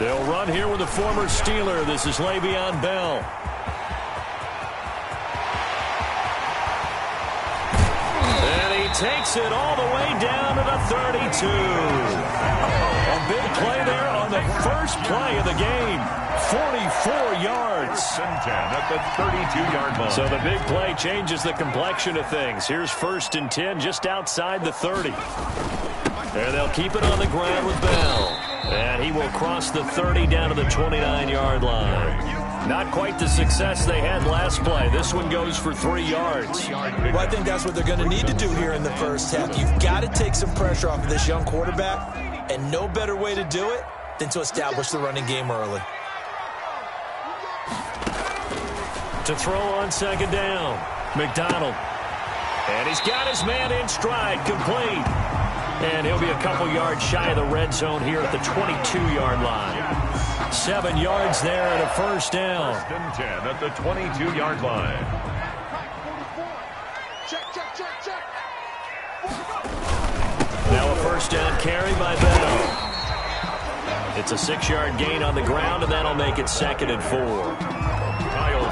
They'll run here with the former Steeler. This is Le'Veon Bell. And he takes it all the way down to the 32. A big play there on the first play of the game. 44 yards. And 10 at the 32-yard line. So the big play changes the complexion of things. Here's 1st and 10 just outside the 30. There they'll keep it on the ground with Bell. And he will cross the 30 down to the 29-yard line. Not quite the success they had last play. This one goes for 3 yards. Well, I think that's what they're going to need to do here in the first half. You've got to take some pressure off of this young quarterback, and no better way to do it than to establish the running game early. To throw on 2nd down, McDonald. And he's got his man in stride, complete. And he'll be a couple yards shy of the red zone here at the 22-yard line. 7 yards there and a 1st down. 1st and 10 at the 22-yard line. Now a 1st down carry by Bell. It's a 6-yard gain on the ground, and that'll make it 2nd and 4.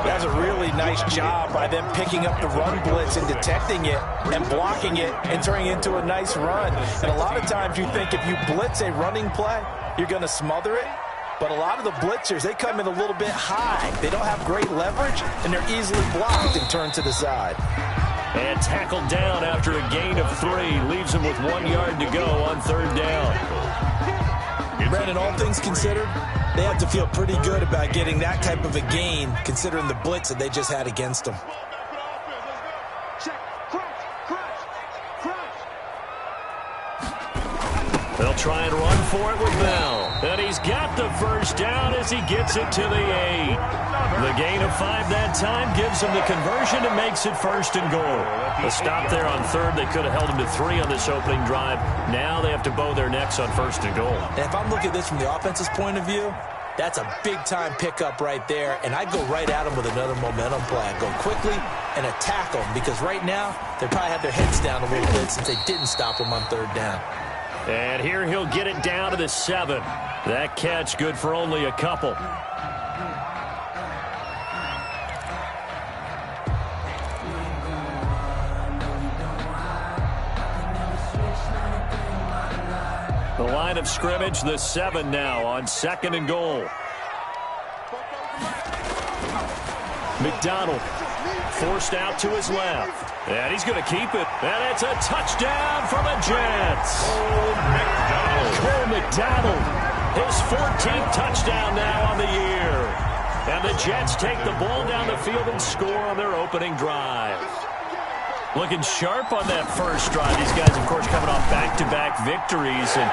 That's a really nice job by them picking up the run blitz and detecting it and blocking it and turning it into a nice run. And a lot of times you think if you blitz a running play, you're going to smother it. But a lot of the blitzers, they come in a little bit high. They don't have great leverage, and they're easily blocked and turned to the side. And tackled down after a gain of 3. Leaves him with 1 yard to go on 3rd down. Brandon, all things considered, they have to feel pretty good about getting that type of a gain, considering the blitz that they just had against them. They'll try and run for it with Bell. And he's got the 1st down as he gets it to the 8. The gain of 5 that time gives him the conversion and makes it 1st and goal. A stop there on 3rd. They could have held him to 3 on this opening drive. Now they have to bow their necks on 1st and goal. And if I'm looking at this from the offense's point of view, that's a big-time pickup right there, and I'd go right at them with another momentum play. I'd go quickly and attack them, because right now they probably have their heads down a little bit since they didn't stop them on 3rd down. And here he'll get it down to the 7. That catch good for only a couple. The line of scrimmage, the 7 now on 2nd and goal. McDonald forced out to his left. And he's going to keep it. And it's a touchdown for the Jets. Cole McDonald. His 14th touchdown now on the year. And the Jets take the ball down the field and score on their opening drive. Looking sharp on that first drive. These guys, of course, coming off back-to-back victories. And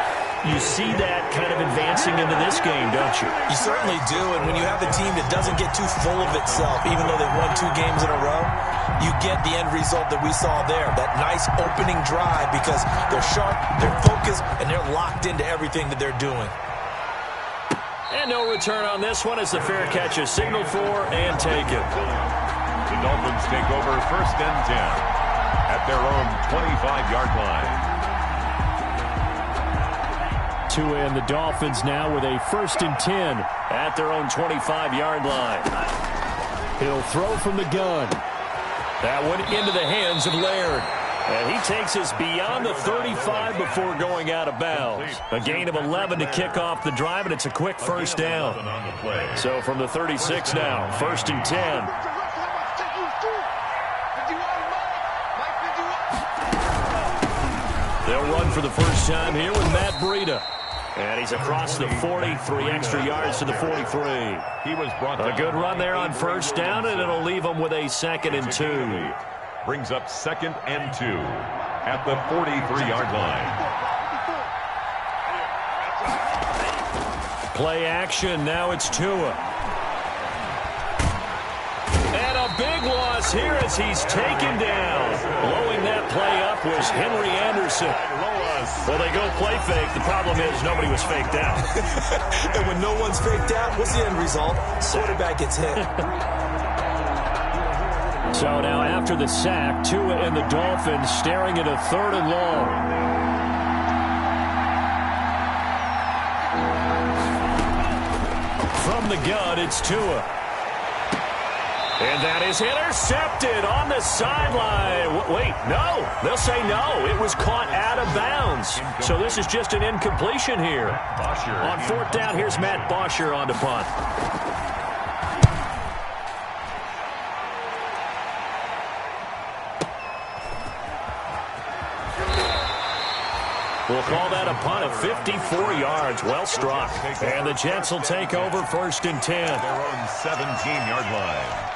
you see that kind of advancing into this game, don't you? You certainly do. And when you have a team that doesn't get too full of itself, even though they've won 2 games in a row, you get the end result that we saw there. That nice opening drive, because they're sharp, they're focused, and they're locked into everything that they're doing. And no return on this one as the fair catch is signaled for and taken. The Dolphins take over 1st and 10 at their own 25-yard line. And the Dolphins now with a 1st and 10 at their own 25-yard line. He'll throw from the gun. That one into the hands of Laird. And he takes us beyond the 35 before going out of bounds. A gain of 11 to kick off the drive, and it's a quick 1st down. So from the 36 now, 1st and 10. They'll run for the first time here with Matt Breida. And he's across the 40, 3 extra yards to the 43. He was brought a good run there on 1st down, and it'll leave him with a 2nd and 2. Brings up 2nd and 2 at the 43-yard line. Play action. Now it's Tua. And a big loss here as he's taken down. Blowing that play up was Henry Anderson. Well, they go play fake. The problem is nobody was faked out. And when no one's faked out, what's the end result? Quarterback gets hit. So now after the sack, Tua and the Dolphins staring at a 3rd and long. From the gun, it's Tua. And that is intercepted on the sideline. Wait, no. They'll say no. It was caught out of bounds. So this is just an incompletion here. On fourth down, here's Matt Bosher on the punt. We'll call that a punt of 54 yards. Well struck. And the Jets will take over first and 10. Their own 17-yard line.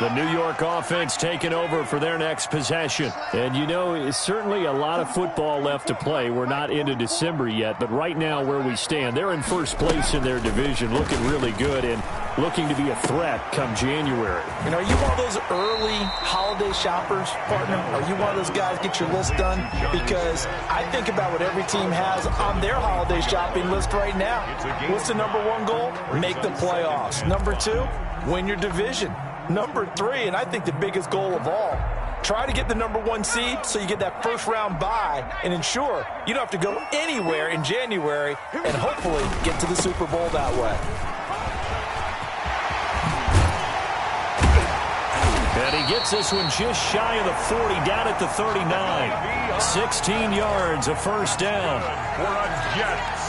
The New York offense taking over for their next possession. And, you know, it's certainly a lot of football left to play. We're not into December yet, but right now where we stand, they're in first place in their division, looking really good and looking to be a threat come January. You know, are you one of those early holiday shoppers, partner? Are you one of those guys get your list done? Because I think about what every team has on their holiday shopping list right now. What's the number one goal? Make the playoffs. Number two, win your division. Number three, and I think the biggest goal of all, try to get the number one seed so you get that first round bye and ensure you don't have to go anywhere in January and hopefully get to the Super Bowl that way. And he gets this one just shy of the 40, down at the 39. 16 yards, a first down. For the Jets.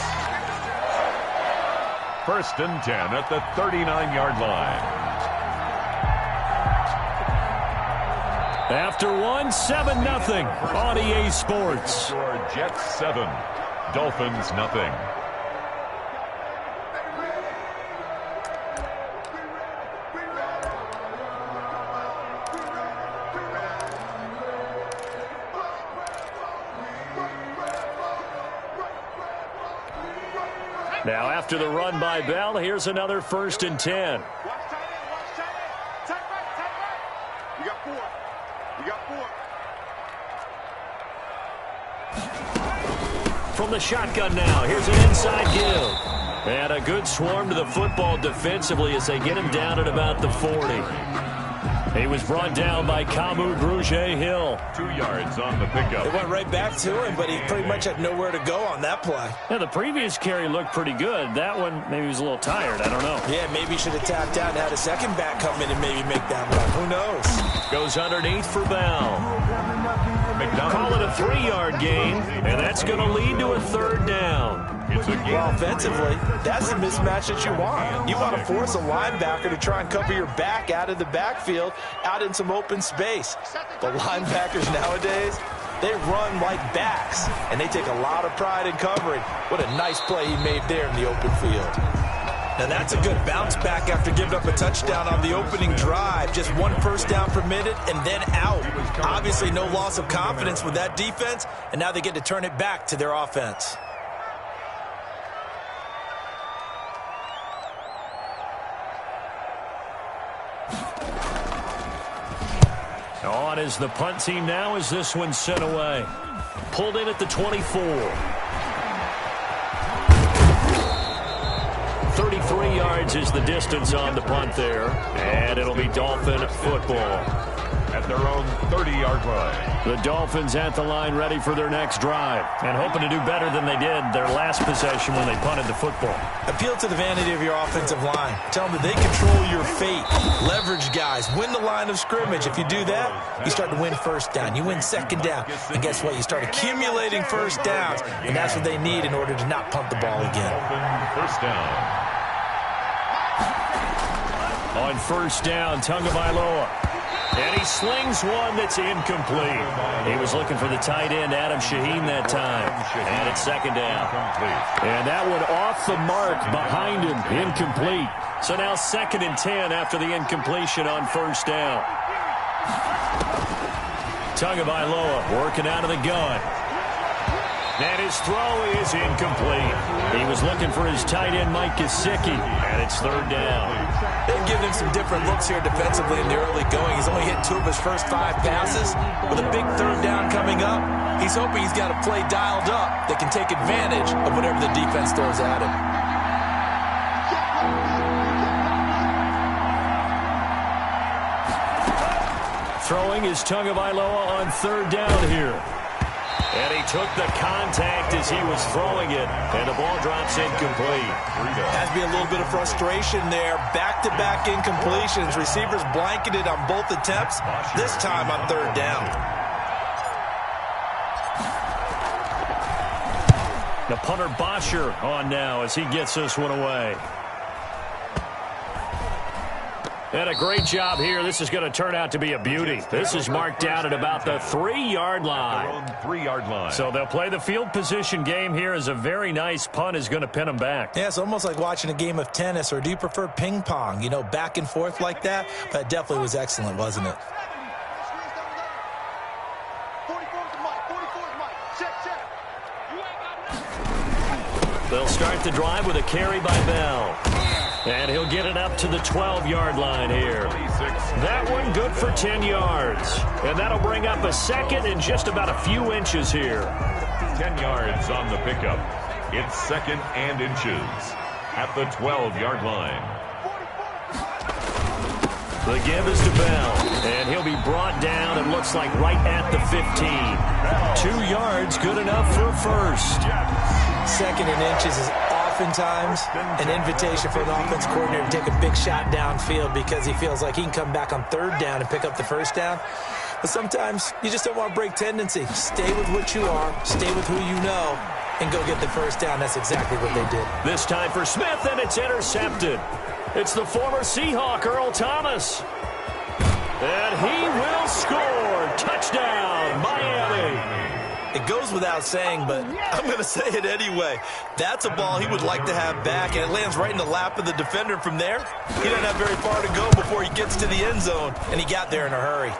First and 10 at the 39-yard line. After one, 7-0 on EA Sports. Jets 7, Dolphins nothing. Now after the run by Bell, here's another first and 10. From the shotgun now, here's an inside give. And a good swarm to the football defensively as they get him down at about the 40. He was brought down by Kamu Grugier-Hill. 2 yards on the pickup. It went right back to him, but he pretty much had nowhere to go on that play. Yeah, the previous carry looked pretty good. That one, maybe he was a little tired. I don't know. Yeah, maybe he should have tapped out and had a second back come in and maybe make that run. Who knows? Goes underneath for Bell. Call it a 3-yard gain, and that's going to lead to a third down. Well, offensively, that's the mismatch that you want. You want to force a linebacker to try and cover your back out of the backfield, out in some open space. But linebackers nowadays, they run like backs, and they take a lot of pride in covering. What a nice play he made there in the open field. Now that's a good bounce back after giving up a touchdown on the opening drive. Just one first down permitted and then out. Obviously no loss of confidence with that defense, and now they get to turn it back to their offense. On is the punt team now as this one's sent away. Pulled in at the 24. 33 yards is the distance on the punt there. And it'll be Dolphin football. At their own 30-yard line. The Dolphins at the line ready for their next drive. And hoping to do better than they did their last possession when they punted the football. Appeal to the vanity of your offensive line. Tell them that they control your fate. Leverage guys. Win the line of scrimmage. If you do that, you start to win first down. You win second down. And guess what? You start accumulating first downs. And that's what they need in order to not punt the ball again. First down. On first down, Tagovailoa. And he slings one that's incomplete. He was looking for the tight end, Adam Shaheen, that time. And it's second down. And that one off the mark behind him, incomplete. So now second and 10 after the incompletion on first down. Tagovailoa working out of the gun. And his throw is incomplete. He was looking for his tight end, Mike Gesicki, and it's third down. They've given him some different looks here defensively in the early going. He's only hit 2 of his first 5 passes. With a big third down coming up, he's hoping he's got a play dialed up that can take advantage of whatever the defense throws at him. Throwing is Tagovailoa on third down here. And he took the contact as he was throwing it, and the ball drops incomplete. Has to be a little bit of frustration there. Back-to-back incompletions. Receivers blanketed on both attempts, this time on third down. The punter Bosher on now as he gets this one away. And a great job here. This is going to turn out to be a beauty. This is marked down at about the 3-yard line. 3-yard line. So they'll play the field position game here as a very nice punt is going to pin them back. Yeah, it's almost like watching a game of tennis, or do you prefer ping pong? You know, back and forth like that? But it definitely was excellent, wasn't it? They'll start the drive with a carry by Bell. And he'll get it up to the 12-yard line here. That one good for 10 yards. And that'll bring up a second in just about a few inches here. 10 yards on the pickup. It's second and inches at the 12-yard line. The give is to Bell. And he'll be brought down, it looks like, right at the 15. 2 yards, good enough for a first. Second and inches is oftentimes an invitation for an offense coordinator to take a big shot downfield because he feels like he can come back on third down and pick up the first down. But sometimes you just don't want to break tendency. Stay with what you are, stay with who you know, and go get the first down. That's exactly what they did. This time for Smith, and it's intercepted. It's the former Seahawk, Earl Thomas. And he will score. Touchdown, Miami. It goes without saying, but I'm going to say it anyway. That's a ball he would like to have back, and it lands right in the lap of the defender from there. He doesn't have very far to go before he gets to the end zone, and he got there in a hurry.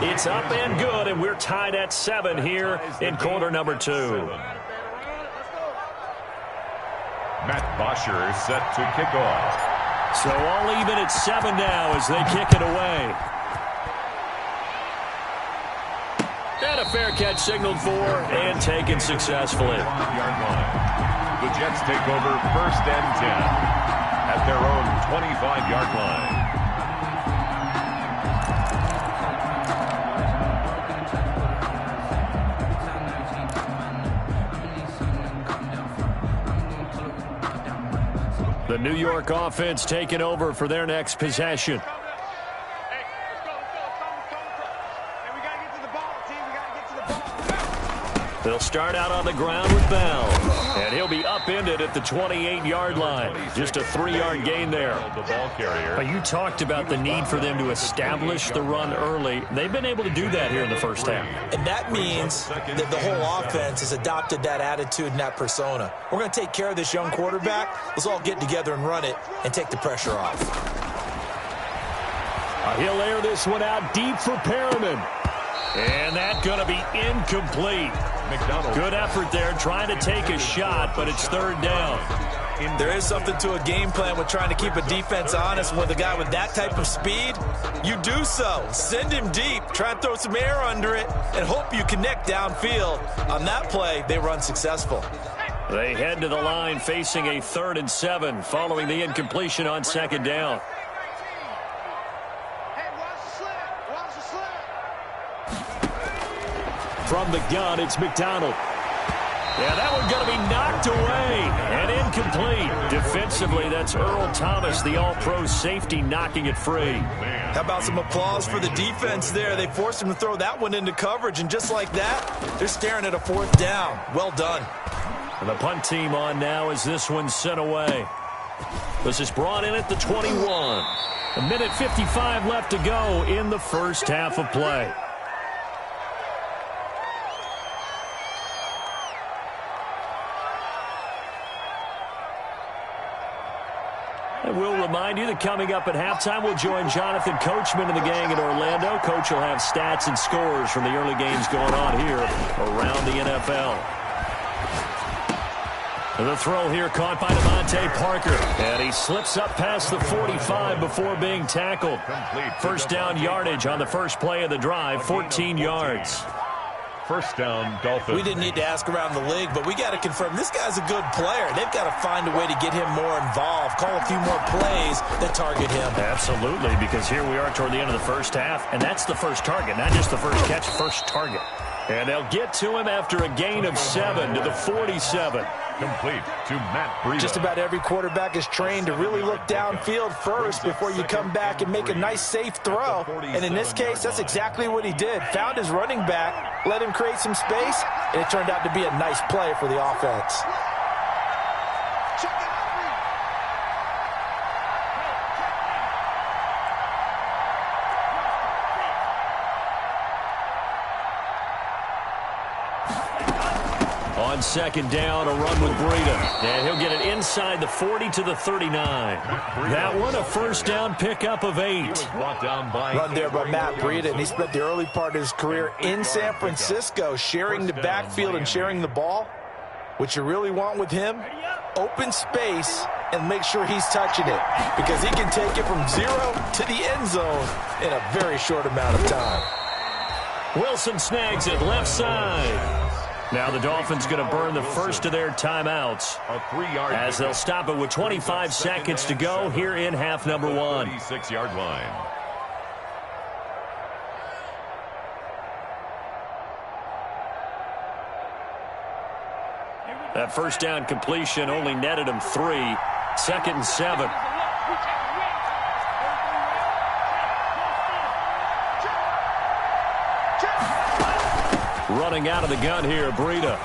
It's up and good, and we're tied at 7 here in quarter number 2. Matt Bosher set to kick off. So all even at 7 now as they kick it away. And a fair catch signaled for and taken successfully. 5-yard line. The Jets take over first and 10 at their own 25-yard line. The New York offense taking over for their next possession. They'll start out on the ground with Bell. And he'll be upended at the 28-yard line. Just a 3-yard gain there. The ball carrier. You talked about the need for them to establish the run early. They've been able to do that here in the first half. And that means that the whole offense has adopted that attitude and that persona. We're going to take care of this young quarterback. Let's all get together and run it and take the pressure off. He'll air this one out deep for Perriman. And that's going to be incomplete. McDonald. Good effort there, trying to take a shot, but it's third down. There is something to a game plan with trying to keep a defense honest. With a guy with that type of speed, you do so. Send him deep, try and throw some air under it, and hope you connect downfield. On that play, they run successful. They head to the line facing a 3rd and 7 following the incompletion on second down. From the gun, it's McDonald. Yeah, that one's going to be knocked away and incomplete. Defensively, that's Earl Thomas, the all-pro safety, knocking it free. How about some applause for the defense there? They forced him to throw that one into coverage, and just like that, they're staring at a 4th down. Well done. And the punt team on now as this one's sent away. This is brought in at the 21. A minute 55 left to go in the first half of play. And we'll remind you that coming up at halftime, we'll join Jonathan Coachman and the gang in Orlando. Coach will have stats and scores from the early games going on here around the NFL. The throw here caught by Devontae Parker. And he slips up past the 45 before being tackled. First down yardage on the first play of the drive, 14 yards. First down, Dolphins. We didn't need to ask around the league, but we got to confirm this guy's a good player. They've got to find a way to get him more involved, call a few more plays that target him. Absolutely, because here we are toward the end of the first half, and that's the first target, not just the first catch, first target. And they'll get to him after a gain of 7 to the 47. Complete to Matt Breida. Just about every quarterback is trained to really look downfield first before you come back and make a nice, safe throw. And in this case, that's exactly what he did. Found his running back, let him create some space, and it turned out to be a nice play for the offense. On second down, a run with Breida. And he'll get it inside the 40 to the 39. That one, a first down pickup of 8. Run there by Matt Breida, and he spent the early part of his career in San Francisco sharing the backfield and sharing the ball. What you really want with him, open space and make sure he's touching it, because he can take it from 0 to the end zone in a very short amount of time. Wilson snags it left side. Now the Dolphins going to burn the first of their timeouts as they'll stop it with 25 seconds to go here in half number 1. 36-yard line. That first down completion only netted him 3. 2nd and 7. Running out of the gun here, Breida.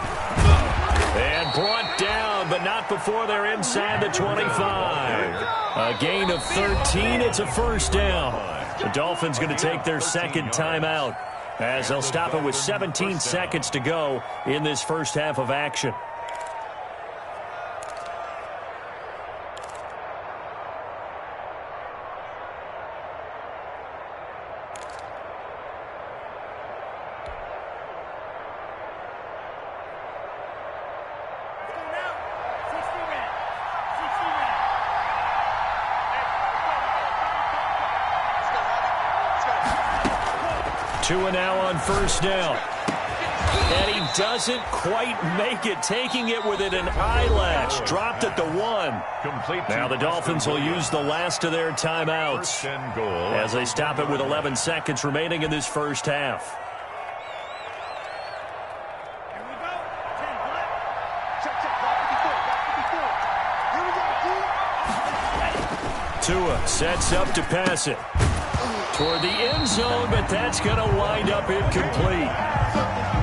And brought down, but not before they're inside the 25. A gain of 13. It's a first down. The Dolphins going to take their second timeout as they'll stop it with 17 seconds to go in this first half of action. Two and now on first down. And he doesn't quite make it, taking it within an eyelash. Dropped at the 1. Now the Dolphins will use the last of their timeouts as they stop it with 11 seconds remaining in this first half. Tua sets up to pass it toward the end zone, but that's going to wind up incomplete.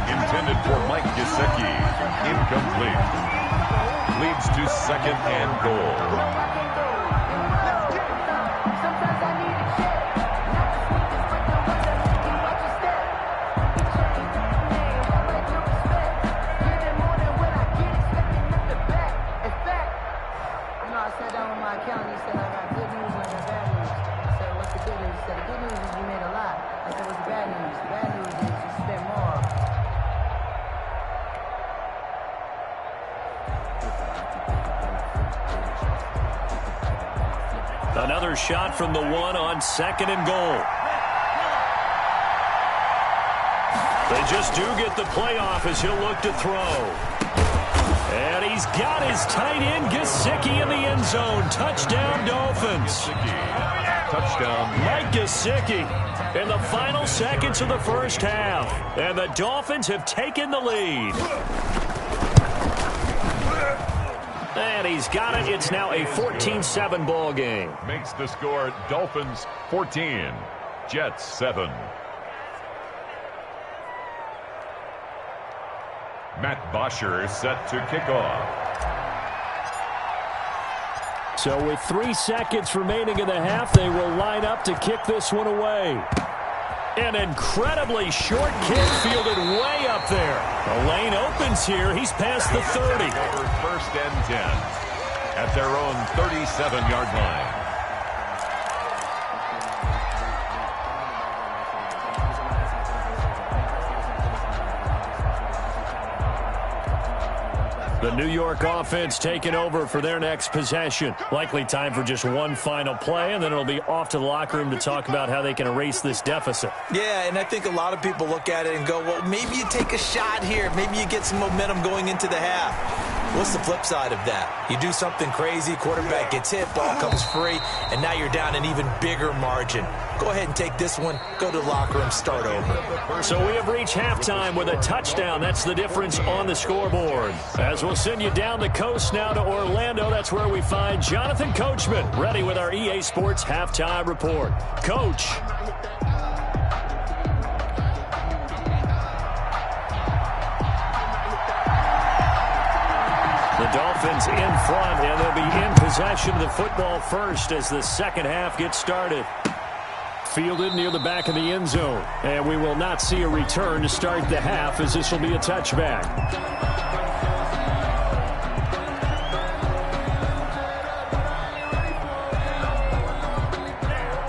Intended for Mike Gesicki. Incomplete. Leads to 2nd and goal. Another shot from the 1 on 2nd and goal. They just do get the playoff as he'll look to throw. And he's got his tight end Gesicki in the end zone. Touchdown, Dolphins. Touchdown. Mike Gesicki in the final seconds of the first half. And the Dolphins have taken the lead. And he's got it. It's now a 14-7 ball game. Makes the score Dolphins 14, Jets 7. Matt Bosher set to kick off. So with 3 seconds remaining in the half, they will line up to kick this one away. An incredibly short kick fielded way up there. The lane opens here. He's past the 30. First and 10 at their own 37-yard line. The New York offense taking over for their next possession. Likely time for just one final play, and then it'll be off to the locker room to talk about how they can erase this deficit. Yeah, and I think a lot of people look at it and go, well, maybe you take a shot here. Maybe you get some momentum going into the half. What's the flip side of that? You do something crazy, quarterback gets hit, ball comes free, and now you're down an even bigger margin. Go ahead and take this one, go to the locker room, start over. So we have reached halftime with a touchdown. That's the difference on the scoreboard. As we'll send you down the coast now to Orlando, that's where we find Jonathan Coachman, ready with our EA Sports halftime report. Coach. The Dolphins in front, and they'll be in possession of the football first as the second half gets started. Fielded near the back of the end zone, and we will not see a return to start the half as this will be a touchback.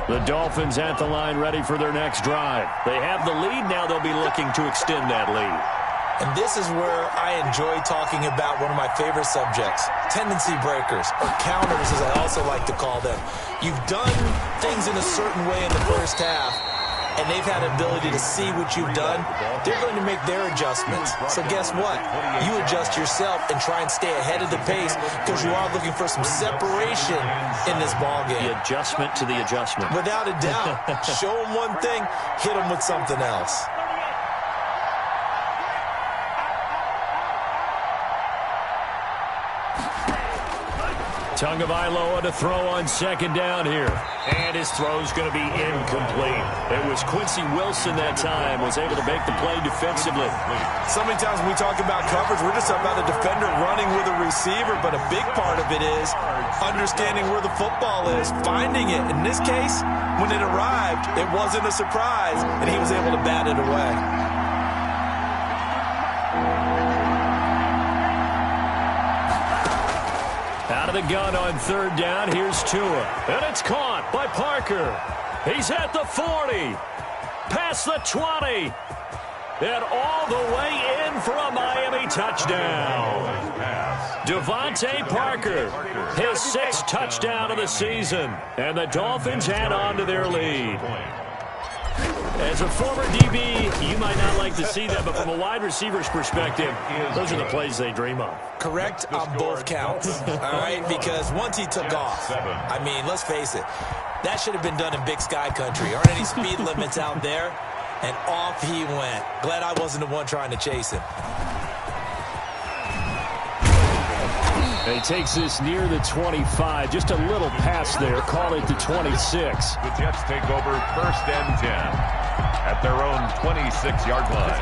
The Dolphins at the line ready for their next drive. They have the lead now. They'll be looking to extend that lead. And this is where I enjoy talking about one of my favorite subjects, tendency breakers, or counters as I also like to call them. You've done things in a certain way in the first half, and they've had an ability to see what you've done. They're going to make their adjustments. So guess what? You adjust yourself and try and stay ahead of the pace because you are looking for some separation in this ballgame. The adjustment to the adjustment. Without a doubt. Show them one thing, hit them with something else. Tagovailoa to throw on second down here. And his throw's going to be incomplete. It was Quincy Wilson that time was able to make the play defensively. So many times when we talk about coverage, we're just about a defender running with a receiver, but a big part of it is understanding where the football is, finding it. In this case, when it arrived, it wasn't a surprise, and he was able to bat it away. Out of the gun on third down, here's Tua. And it's caught by Parker. He's at the 40. Past the 20. And all the way in for a Miami touchdown. Devontae Parker, his sixth touchdown of the season. And the Dolphins add on to their lead. As a former DB, you might not like to see that, but from a wide receiver's perspective, those are the plays they dream of. Correct on both counts, all right? Because once he took off, I mean, let's face it, that should have been done in Big Sky country. Aren't any speed limits out there? And off he went. Glad I wasn't the one trying to chase him. And he takes this near the 25. Just a little pass there. Call it the 26. The Jets take over first and 10 at their own 26-yard line.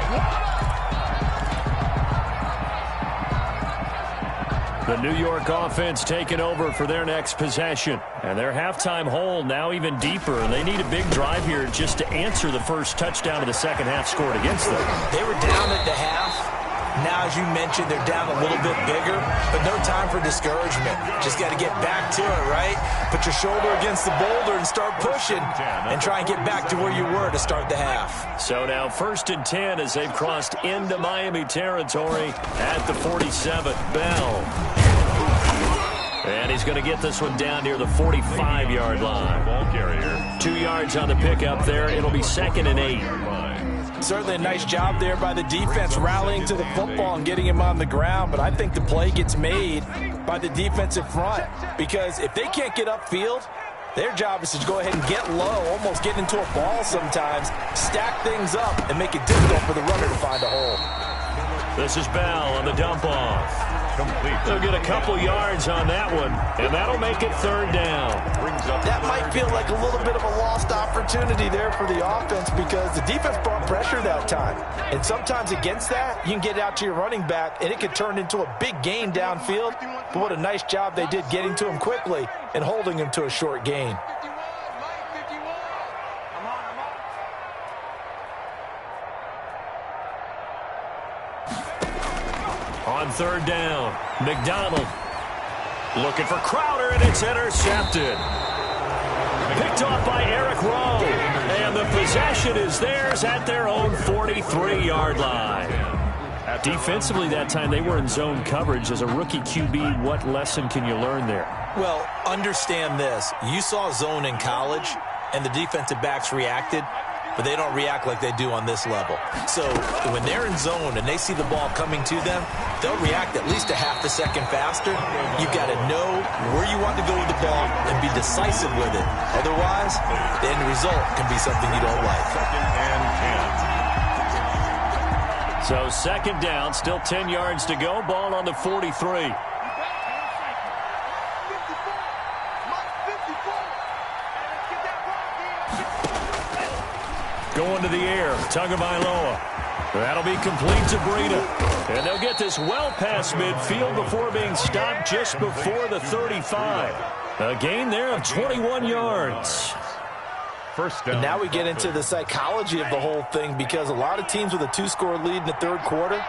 The New York offense taking over for their next possession. And their halftime hole now even deeper. And they need a big drive here just to answer the first touchdown of the second half scored against them. They were down at the half. Now, as you mentioned, they're down a little bit bigger, but no time for discouragement. Just got to get back to it, right? Put your shoulder against the boulder and start pushing and try and get back to where you were to start the half. So now first and 10 as they've crossed into Miami territory at the 47. Bell. And he's going to get this one down near the 45-yard line. Ball carrier. 2 yards on the pickup there. It'll be 2nd and 8. Certainly a nice job there by the defense rallying to the football and getting him on the ground, but I think the play gets made by the defensive front because if they can't get upfield, their job is to go ahead and get low, almost get into a ball sometimes, stack things up, and make it difficult for the runner to find a hole. This is Bell on the dump off. Complete. They'll get a couple yards on that one, and that'll make it third down. That might feel like a little bit of a lost opportunity there for the offense because the defense brought pressure that time. And sometimes against that, you can get out to your running back, and it could turn into a big gain downfield. But what a nice job they did getting to him quickly and holding him to a short gain. On third down, McDonald looking for Crowder, and it's intercepted. Picked off by Eric Rowe, and the possession is theirs at their own 43-yard line. Defensively that time, they were in zone coverage. As a rookie QB, what lesson can you learn there? Well, understand this. You saw zone in college, and the defensive backs reacted. but they don't react like they do on this level. So when they're in zone and they see the ball coming to them, they'll react at least a half a second faster. You've got to know where you want to go with the ball and be decisive with it. Otherwise, the end result can be something you don't like. Second and 10. So second down, still 10 yards to go. Ball on the 43. Going to the air, Tagovailoa. That'll be complete to Breida. And they'll get this well past midfield before being stopped just before the 35. A gain there of 21 yards. First down. And now we get into the psychology of the whole thing, because a lot of teams with a 2-score lead in the third quarter,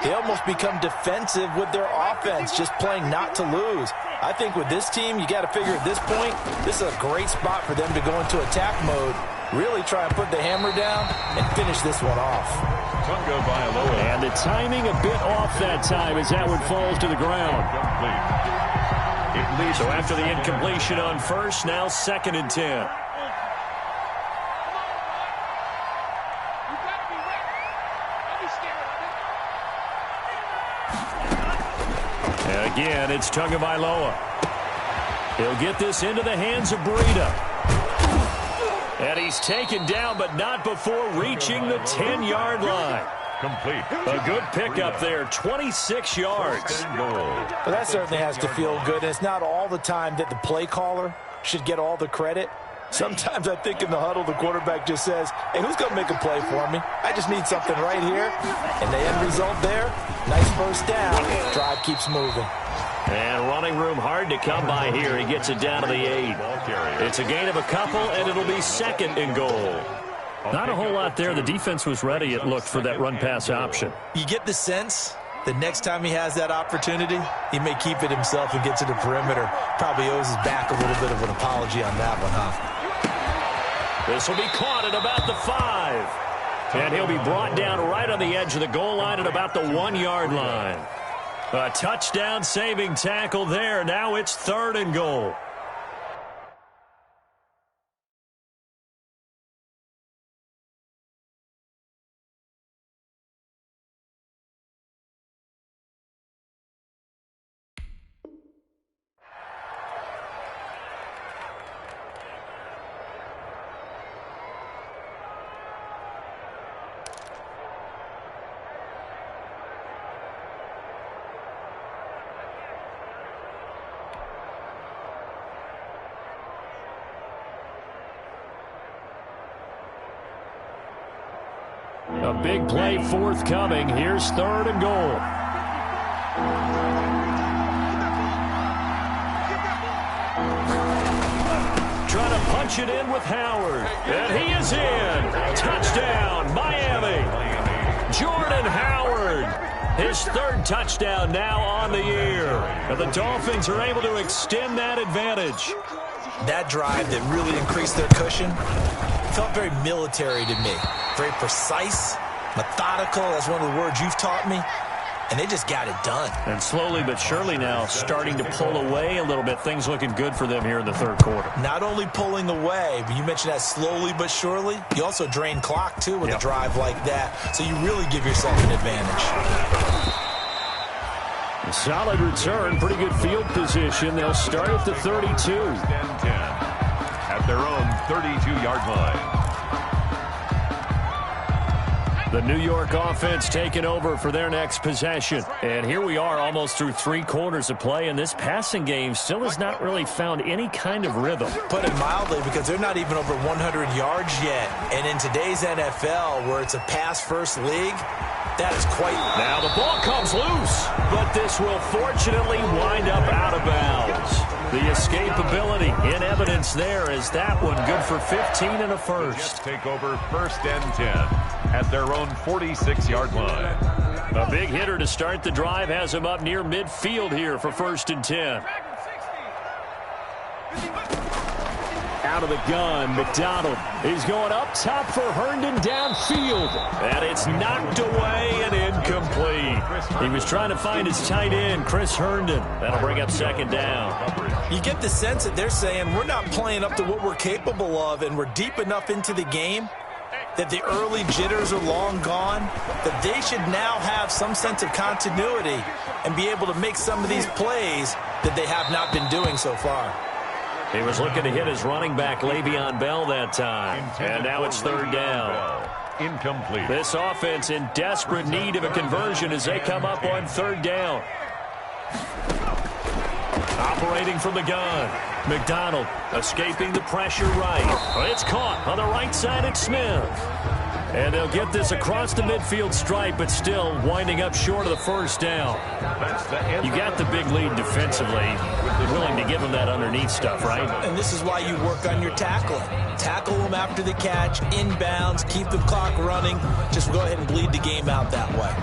they almost become defensive with their offense, just playing not to lose. I think with this team, you got to figure at this point, this is a great spot for them to go into attack mode, really try and put the hammer down and finish this one off. And the timing a bit off that time as that one falls to the ground. So after the incompletion on first, now second and 10. And again, it's Tagovailoa. He'll get this into the hands of Breida. And he's taken down, but not before reaching the 10-yard line. Complete. A good pickup there, 26 yards. Well, that certainly has to feel good. And it's not all the time that the play caller should get all the credit. Sometimes I think in the huddle, the quarterback just says, hey, who's going to make a play for me? I just need something right here. And the end result there, nice first down. Drive keeps moving. And running room hard to come by here. He gets it down to the 8. It's a gain of a couple, and it'll be second and goal. Not a whole lot there. The defense was ready, it looked, for that run-pass option. You get the sense that next time he has that opportunity, he may keep it himself and get to the perimeter. Probably owes his back a little bit of an apology on that one, huh? This will be caught at about the 5. And he'll be brought down right on the edge of the goal line at about the 1-yard line. A touchdown-saving tackle there. Now it's third and goal. A big play forthcoming. Here's third and goal. Trying to punch it in with Howard. And he is in. Touchdown, Miami. Jordan Howard. His third touchdown now on the year. And the Dolphins are able to extend that advantage. That drive that really increased their cushion felt very military to me. Very precise, methodical, that's one of the words you've taught me, and they just got it done. And slowly but surely now starting to pull away a little bit. Things looking good for them here in the third quarter. Not only pulling away, but you mentioned that slowly but surely. You also drain clock, too, with a drive like that, so you really give yourself an advantage. A solid return, pretty good field position. They'll start at the 32. 10-10 at their own 32-yard line. The New York offense taking over for their next possession. And here we are almost through 3 quarters of play, and this passing game still has not really found any kind of rhythm. Put it mildly, because they're not even over 100 yards yet. And in today's NFL, where it's a pass-first league, that is quite... Now the ball comes loose, but this will fortunately wind up out of bounds. The escapability in evidence there is that one good for 15 and a first. Take over first and 10 at their own 46-yard line. A big hitter to start the drive has him up near midfield here for first and 10. Out of the gun, McDonald. He's going up top for Herndon downfield. And it's knocked away and incomplete. He was trying to find his tight end, Chris Herndon. That'll bring up second down. You get the sense that they're saying we're not playing up to what we're capable of, and we're deep enough into the game that the early jitters are long gone, that they should now have some sense of continuity and be able to make some of these plays that they have not been doing so far. He was looking to hit his running back, Le'Veon Bell, that time. And now it's third down. Incomplete. This offense in desperate need of a conversion as they come up on third down. Operating from the gun. McDonald escaping the pressure right. It's caught on the right side at Smith. And they'll get this across the midfield stripe, but still winding up short of the first down. You got the big lead defensively. Willing to give them that underneath stuff, right? And this is why you work on your tackling. Tackle them after the catch, inbounds, keep the clock running. Just go ahead and bleed the game out that way.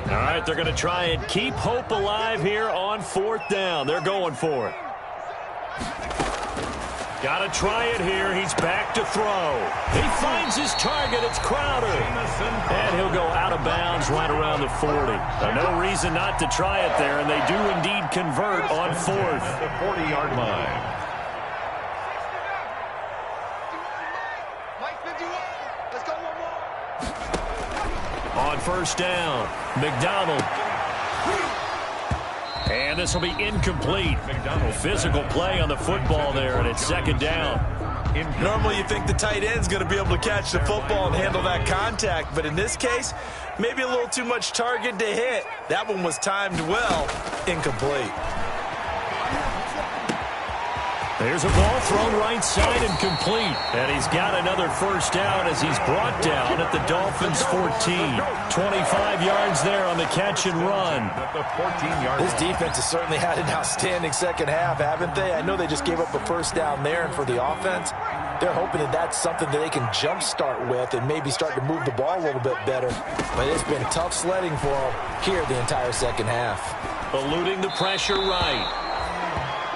All right, they're going to try and keep hope alive here on fourth down. They're going for it. Got to try it here. He's back to throw. He finds his target. It's Crowder. And he'll go out of bounds right around the 40. No reason not to try it there, and they do indeed convert on fourth. The 40-yard line. On first down, McDonald. And this will be incomplete. Physical play on the football there, and it's second down. Normally you think the tight end's going to be able to catch the football and handle that contact, but in this case, maybe a little too much target to hit. That one was timed well. Incomplete. There's a ball thrown right side and complete. And he's got another first down as he's brought down at the Dolphins' 14. 25 yards there on the catch and run. This defense has certainly had an outstanding second half, haven't they? I know they just gave up a first down there, and for the offense, they're hoping that that's something that they can jumpstart with and maybe start to move the ball a little bit better. But it's been tough sledding for them here the entire second half. Eluding the pressure right.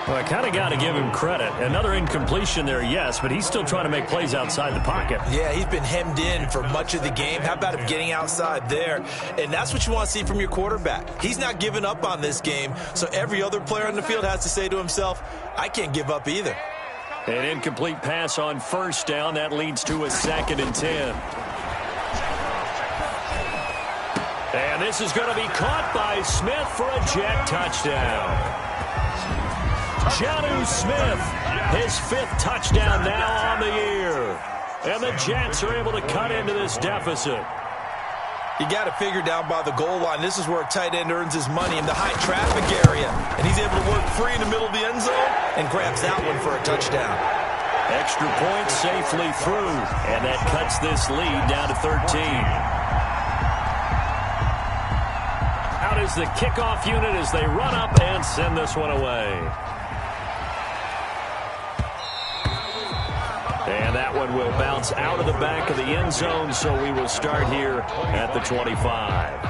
Well, I kind of got to give him credit. Another incompletion there, yes, but he's still trying to make plays outside the pocket. Yeah, he's been hemmed in for much of the game. How about him getting outside there? And that's what you want to see from your quarterback. He's not giving up on this game, so every other player on the field has to say to himself, I can't give up either. An incomplete pass on first down. That leads to a 2nd and 10. And this is going to be caught by Smith for a jet touchdown. Jonnu Smith, his 5th touchdown now on the year. And the Jets are able to cut into this deficit. You got to figure down by the goal line. This is where a tight end earns his money in the high traffic area. And he's able to work free in the middle of the end zone and grabs that one for a touchdown. Extra point safely through. And that cuts this lead down to 13. Out is the kickoff unit as they run up and send this one away. And that one will bounce out of the back of the end zone, so we will start here at the 25.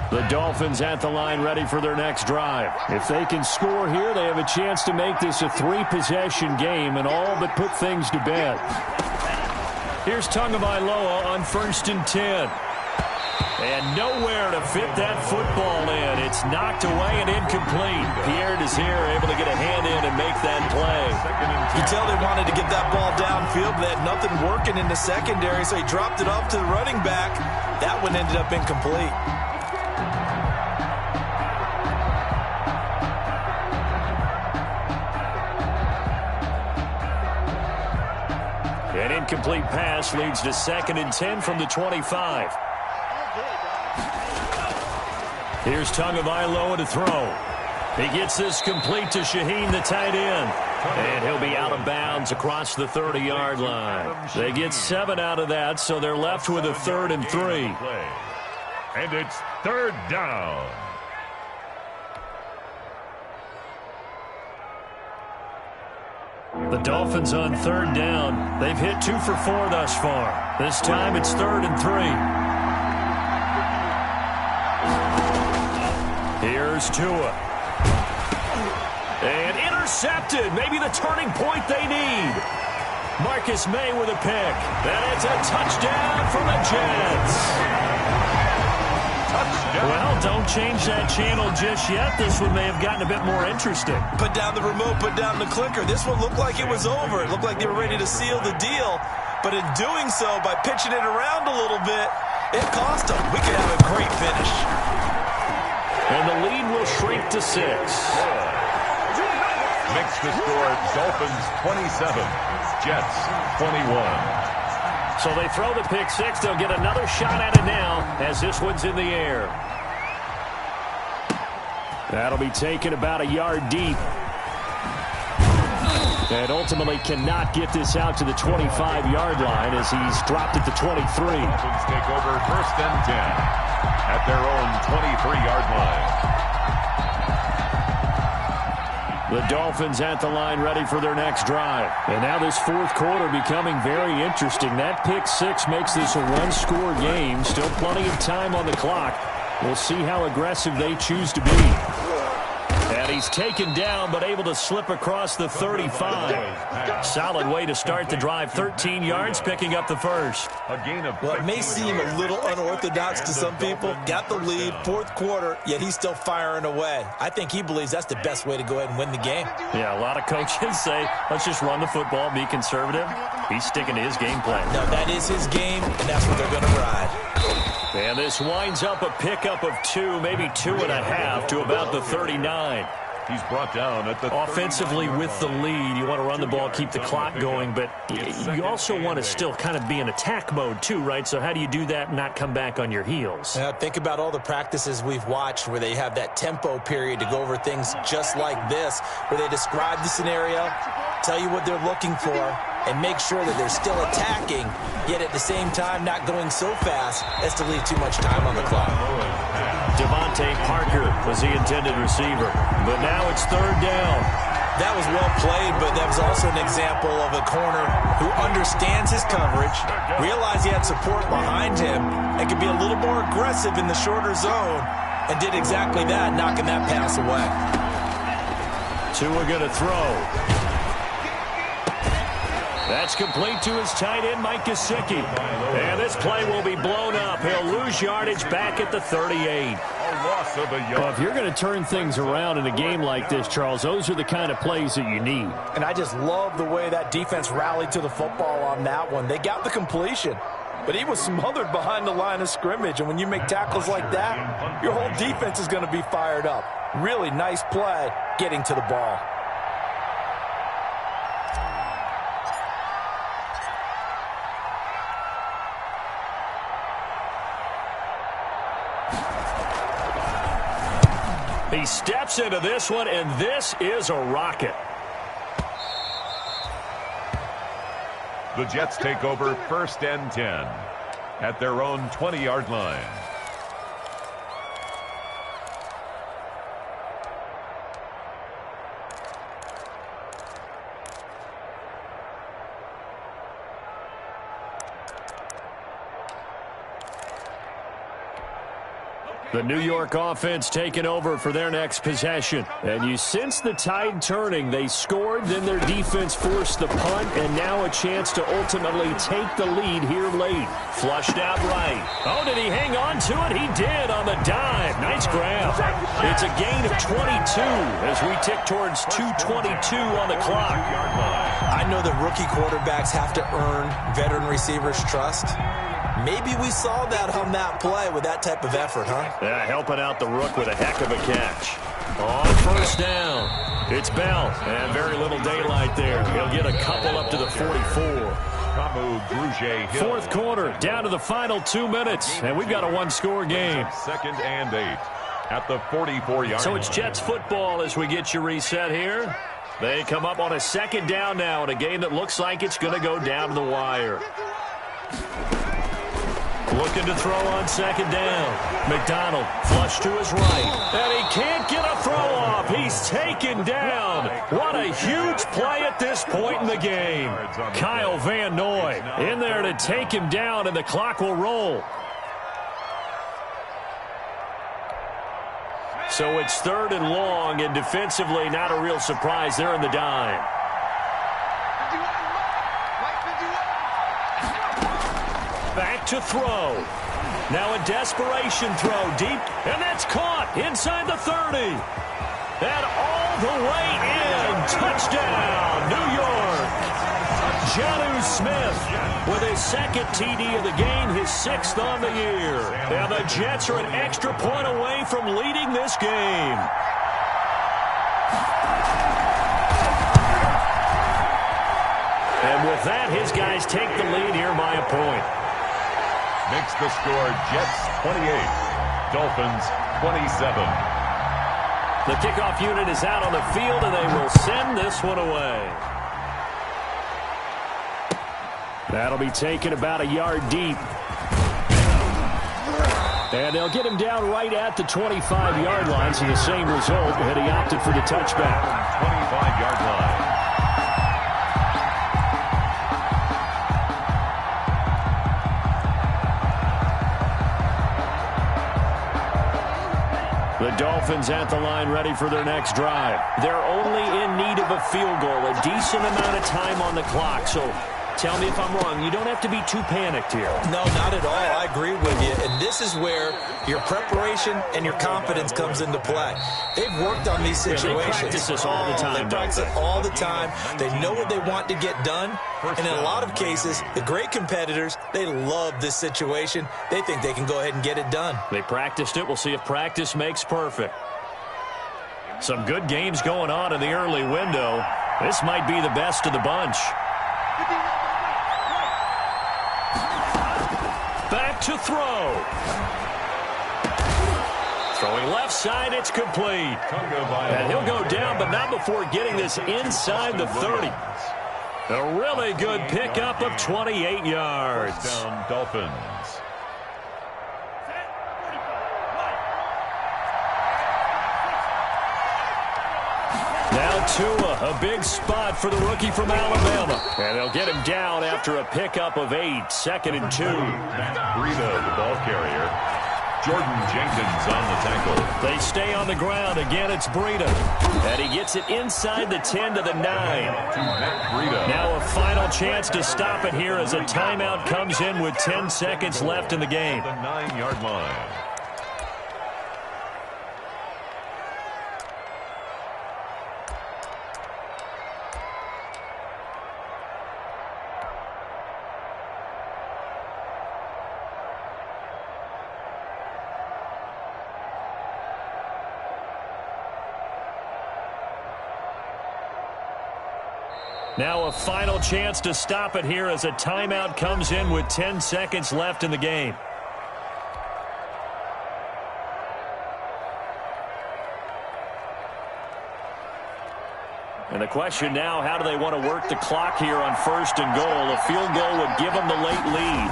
The Dolphins at the line ready for their next drive. If they can score here, they have a chance to make this a 3-possession game and all but put things to bed. Here's Tagovailoa on 1st and 10. And nowhere to fit that football in. It's knocked away and incomplete. Pierre Desir able to get a hand in and make that play. You tell they wanted to get that ball downfield, but they had nothing working in the secondary, so he dropped it off to the running back. That one ended up incomplete. An incomplete pass leads to 2nd and 10 from the 25. Here's Tagovailoa to throw. He gets this complete to Shaheen, the tight end. And he'll be out of bounds across the 30-yard line. They get 7 out of that, so they're left with a 3rd and 3. And it's 3rd down. The Dolphins on 3rd down. They've hit 2 for 4 thus far. This time it's 3rd and 3. Here's Tua. And intercepted. Maybe the turning point they need. Marcus May with a pick. And it's a touchdown for the Jets. Touchdown. Well, don't change that channel just yet. This one may have gotten a bit more interesting. Put down the remote, put down the clicker. This one looked like it was over. It looked like they were ready to seal the deal. But in doing so, by pitching it around a little bit, it cost them. We could have a great finish. And the lead will shrink to 6. Makes the score Dolphins 27, Jets 21. So they throw the pick 6. They'll get another shot at it now as this one's in the air. That'll be taken about a yard deep. And ultimately cannot get this out to the 25-yard line as he's dropped at the 23. Dolphins take over 1st and 10 at their own 23-yard line. The Dolphins at the line ready for their next drive. And now this 4th quarter becoming very interesting. That pick 6 makes this a one-score game. Still plenty of time on the clock. We'll see how aggressive they choose to be. And he's taken down but able to slip across the 35. Solid way to start the drive. 13 yards, picking up the first. Well, it may seem a little unorthodox to some people. Got the lead, 4th quarter, yet he's still firing away. I think he believes that's the best way to go ahead and win the game. Yeah, a lot of coaches say, let's just run the football, be conservative. He's sticking to his game plan. No, that is his game, and that's what they're going to ride. And this winds up a pickup of 2, maybe 2.5 to about the 39. He's brought down at the offensively with the lead. You want to run the ball, keep the clock going, but you also want to still kind of be in attack mode too, right? So how do you do that and not come back on your heels? Think about all the practices we've watched where they have that tempo period to go over things just like this, where they describe the scenario, tell you what they're looking for, and make sure that they're still attacking, yet at the same time not going so fast as to leave too much time on the clock. Devontae Parker was the intended receiver, but now it's 3rd down. That was well played, but that was also an example of a corner who understands his coverage, realized he had support behind him, and could be a little more aggressive in the shorter zone, and did exactly that, knocking that pass away. Tua going to throw. That's complete to his tight end, Mike Gesicki. And this play will be blown up. He'll lose yardage back at the 38. Well, if you're going to turn things around in a game like this, Charles, those are the kind of plays that you need. And I just love the way that defense rallied to the football on that one. They got the completion, but he was smothered behind the line of scrimmage. And when you make tackles like that, your whole defense is going to be fired up. Really nice play getting to the ball. He steps into this one, and this is a rocket. The Jets take over 1st and 10 at their own 20-yard line. The New York offense taking over for their next possession. And you sense the tide turning. They scored, then their defense forced the punt, and now a chance to ultimately take the lead here late. Flushed out right. Oh, did he hang on to it? He did on the dive. Nice grab. It's a gain of 22 as we tick towards 2:22 on the clock. I know that rookie quarterbacks have to earn veteran receivers' trust. Maybe we saw that on that play with that type of effort, huh? Yeah, helping out the rook with a heck of a catch. On 1st down, it's Bell, and very little daylight there. He'll get a couple up to the 44. 4th quarter, down to the final 2 minutes, and we've got a one-score game. 2nd and 8 at the 44-yard line. So it's Jets football as we get you reset here. They come up on a 2nd down now in a game that looks like it's going to go down to the wire. Looking to throw on 2nd down. McDonald flush to his right. And he can't get a throw off. He's taken down. What a huge play at this point in the game. Kyle Van Noy in there to take him down, and the clock will roll. So it's 3rd and long, and defensively not a real surprise. They're in the dime. Back to throw. Now a desperation throw deep, and that's caught inside the 30. And all the way in. Touchdown, New York. Jonnu Smith with his second TD of the game, his 6th on the year. And the Jets are an extra point away from leading this game. And with that, his guys take the lead here by a point. Makes the score Jets 28, Dolphins 27. The kickoff unit is out on the field, and they will send this one away. That'll be taken about a yard deep. And they'll get him down right at the 25-yard line, so the same result, but he opted for the touchback. 25-yard line. The Dolphins at the line ready for their next drive. They're only in need of a field goal, a decent amount of time on the clock. So tell me if I'm wrong. You don't have to be too panicked here. No, not at all. I agree with you. And this is where your preparation and your confidence comes into play. They've worked on these situations. They practice this all the time. They practice it all the time. They know what they want to get done. And in a lot of cases, the great competitors, they love this situation. They think they can go ahead and get it done. They practiced it. We'll see if practice makes perfect. Some good games going on in the early window. This might be the best of the bunch. Back to throw. Throwing left side, it's complete. And he'll go down, but not before getting this inside the 30. A really good pickup of 28 yards. First down, Dolphins. Now Tua, a big spot for the rookie from Alabama. And they'll get him down after a pickup of 8, 2nd and 2. Matt Breida, the ball carrier. Jordan Jenkins on the tackle. They stay on the ground. Again, it's Breida. And he gets it inside the 10 to the 9. Matt Breida. Now a final chance to stop it here as a timeout comes in with 10 seconds left in the game. The 9-yard line. Now a final chance to stop it here as a timeout comes in with 10 seconds left in the game. And the question now, how do they want to work the clock here on 1st and goal? A field goal would give them the late lead.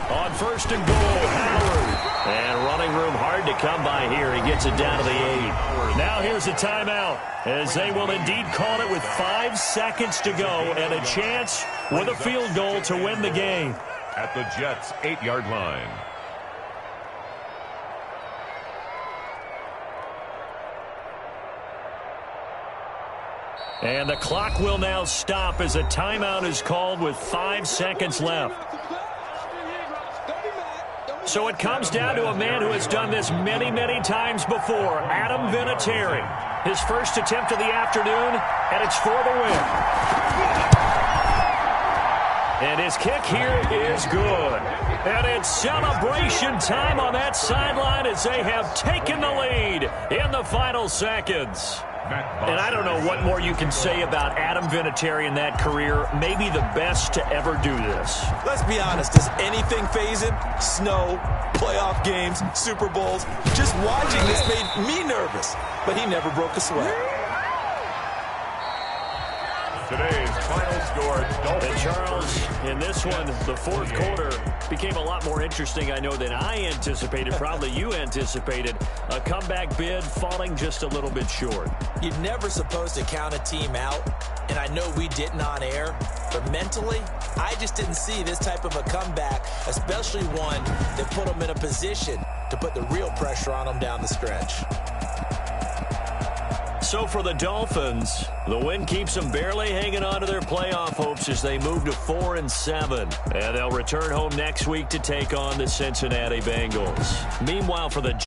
On 1st and goal, Howard. And running room hard to come by here. He gets it down to the 8. Now here's a timeout, as they will indeed call it with 5 seconds to go and a chance with a field goal to win the game. At the Jets' 8-yard line. And the clock will now stop as a timeout is called with 5 seconds left. So it comes down to a man who has done this many, many times before, Adam Vinatieri. His first attempt of the afternoon, and it's for the win. And his kick here is good. And it's celebration time on that sideline as they have taken the lead in the final seconds. And I don't know what more you can say about Adam Vinatieri in that career. Maybe the best to ever do this. Let's be honest. Does anything faze him? Snow, playoff games, Super Bowls. Just watching this made me nervous. But he never broke a sweat. Today's final score, Dolphins. And Charles, in this one, the fourth quarter became a lot more interesting, I know, than I anticipated. Probably you anticipated. A comeback bid falling just a little bit short. You're never supposed to count a team out, and I know we didn't on air, but mentally, I just didn't see this type of a comeback, especially one that put them in a position to put the real pressure on them down the stretch. So for the Dolphins, the win keeps them barely hanging on to their playoff hopes as they move to 4-7. And they'll return home next week to take on the Cincinnati Bengals. Meanwhile, for the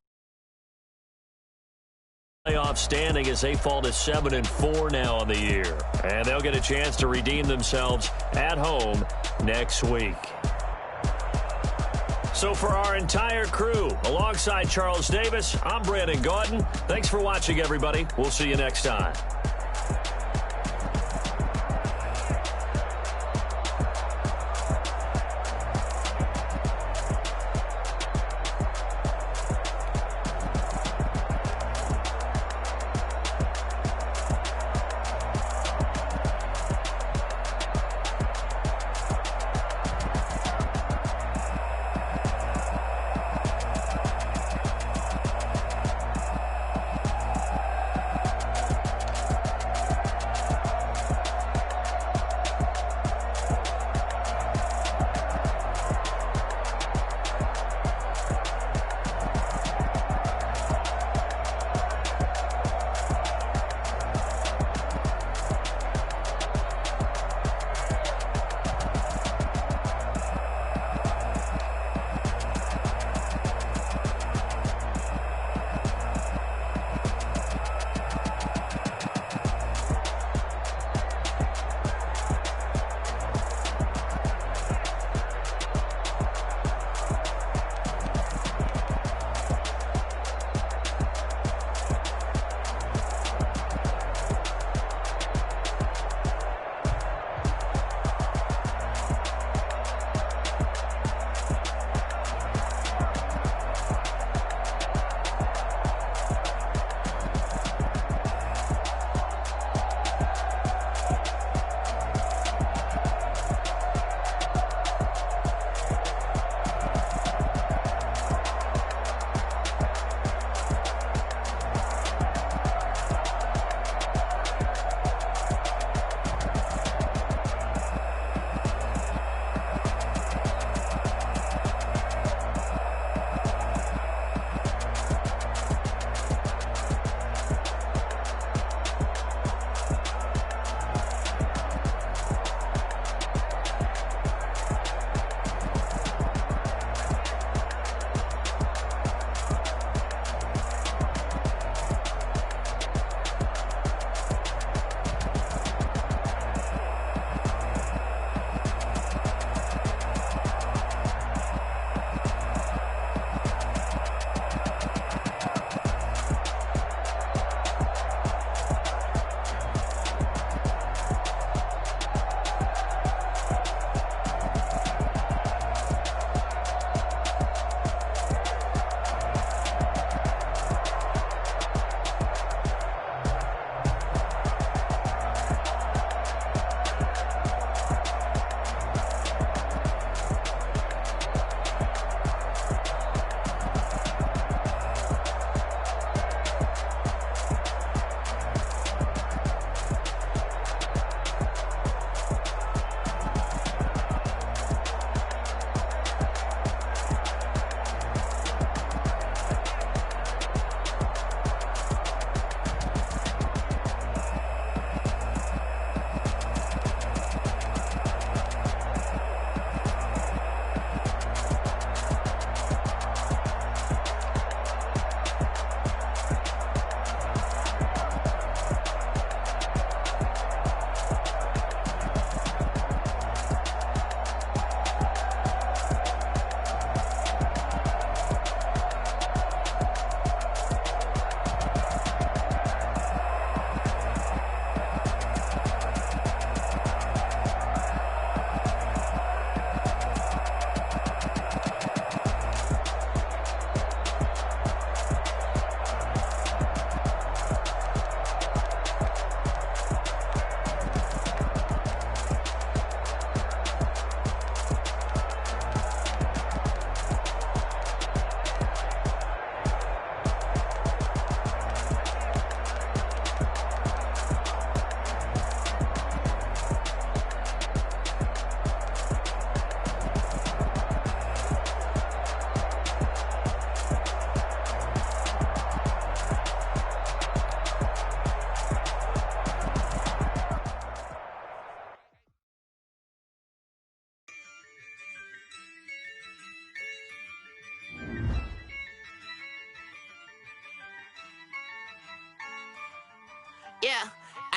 playoff standing as they fall to 7-4 now on the year. And they'll get a chance to redeem themselves at home next week. So for our entire crew, alongside Charles Davis, I'm Brandon Gaudin. Thanks for watching, everybody. We'll see you next time.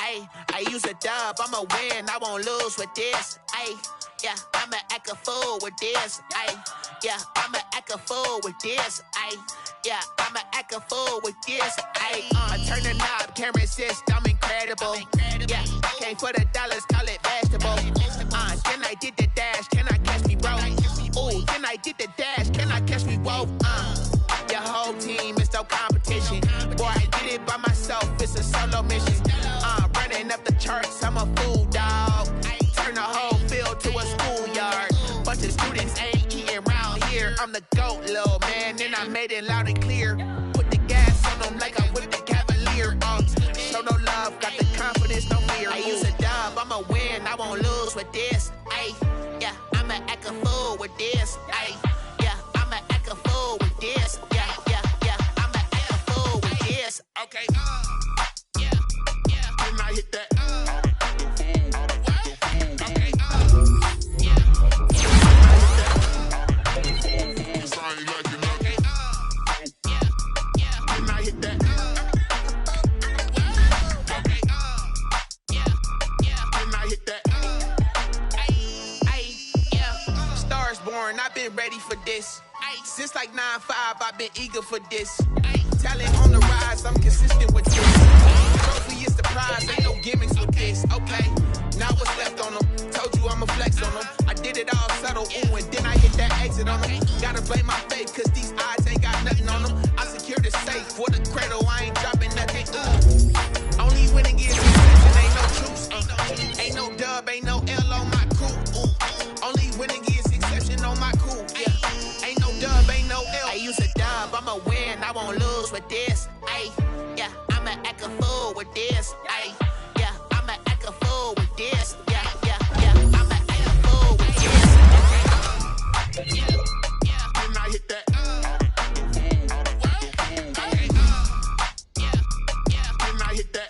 Ayy, I use a dub, I'ma win, I won't lose with this. Ayy, yeah, I'ma act a fool with this. Ayy, yeah, I'ma act a fool with this. Ayy, yeah, I'ma act a fool with this. Ayy, I turn the knob, camera assist, I'm incredible. Yeah, came for the dollars, call it vegetable. Then I did the dash, can I catch me, bro? Ooh, then I did the dash, can I catch me, whoa? Your whole team is no competition. Boy, I did it by myself, it's a solo mission. Running up the charts, I'm a fool, dog. Turn the whole field to a schoolyard. Bunch of students ain't eating around here. I'm the GOAT, little man, and I made it loud and clear. Put the gas on them like I'm with the Cavalier. Show no love, got the confidence, no fear. I use a dub, I'ma win, I won't lose with this. Ay, yeah, I'ma act a fool with this. Ay, yeah, I'ma act a fool with this. Yeah, yeah, yeah, I'ma act a fool with this. Okay, yeah, yeah, when I hit that. I've been ready for this. Since like 9-5, I've been eager for this. Talent on the rise, I'm consistent with this. Trophy is the prize, ain't no gimmicks with this. Okay, now what's left on them? Told you I'ma flex on them. I did it all subtle, ooh, and then I hit that exit on them. Gotta blame my faith, cause these eyes ain't got nothing on them. I secured the safe for the cradle, I ain't dropping nothing. Ooh. Only winning is exception, ain't no truce. Ain't no dub, ain't no L on my crew. Ooh. Only winning is exception on my crew. Yeah, ain't no dub, ain't no L. I use a dub, I'ma win, I won't lose with this. Ay, yeah, I'ma act a fool with this. Ay, yeah, I'ma act a fool with this. Yeah, yeah, yeah, I'ma act a fool with this. Okay, yeah, yeah, when I hit that. Okay, yeah, yeah, when I hit that.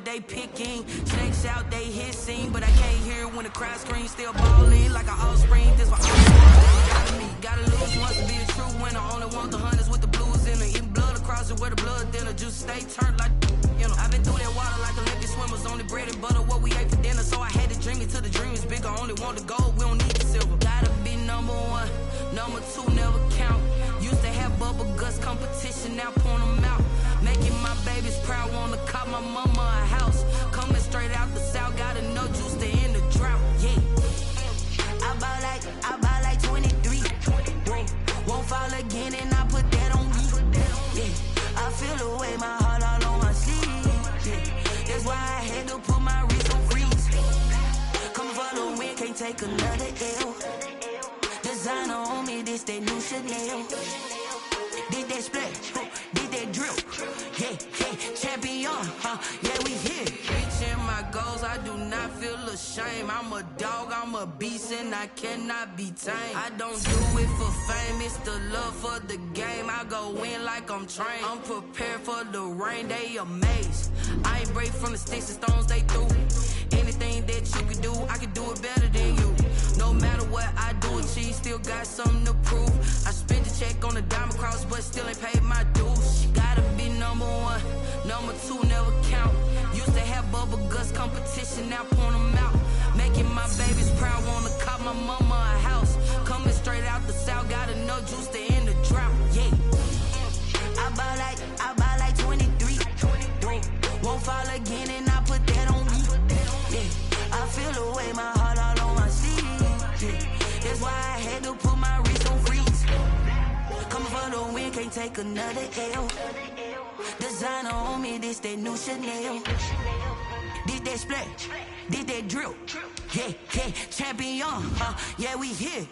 They picking, snakes out, they hissing, but I can't hear when the crowd screams. Still balling like an offspring. This what all got me. Gotta lose once to be a true winner. Only want the hunters with the blues in it. Eating blood across it where the blood thinner. Just stay turned like, you know. I've been through that water like Olympic swimmers. Only bread and butter what we ate for dinner. So I had to dream it till the dream is bigger. Only want the gold, we don't need the silver. Gotta be number one, number two never count. Used to have bubble guts competition, now point them out. Making my babies proud, wanna cop my mama a house. Coming straight out the south, got enough juice to end the drought, yeah. I buy like 23. Won't fall again and I put that on me, yeah. I feel the way, my heart all on my sleeve, yeah. That's why I had to put my wrist on freeze. Coming for the win, can't take another L. Designer on me, this that new Chanel. Did that splash, did that drill, yeah, yeah, champion, yeah, we here. Reaching my goals, I do not feel ashamed. I'm a dog, I'm a beast, and I cannot be tamed. I don't do it for fame, it's the love for the game. I go in like I'm trained. I'm prepared for the rain, they amazed. I ain't break from the sticks and stones they threw. Anything that you can do, I can do it better than you. No no matter what I do, she still got something to prove. I spent the check on the diamond cross, but still ain't paid my dues. She gotta be number one, number two never count. Used to have bubble guts competition, now point them out. Making my babies proud, wanna cop my mama a house. Coming straight out the south, got enough juice to end the drought. Yeah. I buy like 23. Won't fall again, and I put that on me. Yeah. I feel the way, my heart all on my sleeve. Yeah. That's why I had to put my wrist on freeze. Coming for the win, can't take another L. Designer on me, this that new Chanel. Did that splash, did that drill. Yeah, yeah, champion, yeah, we here.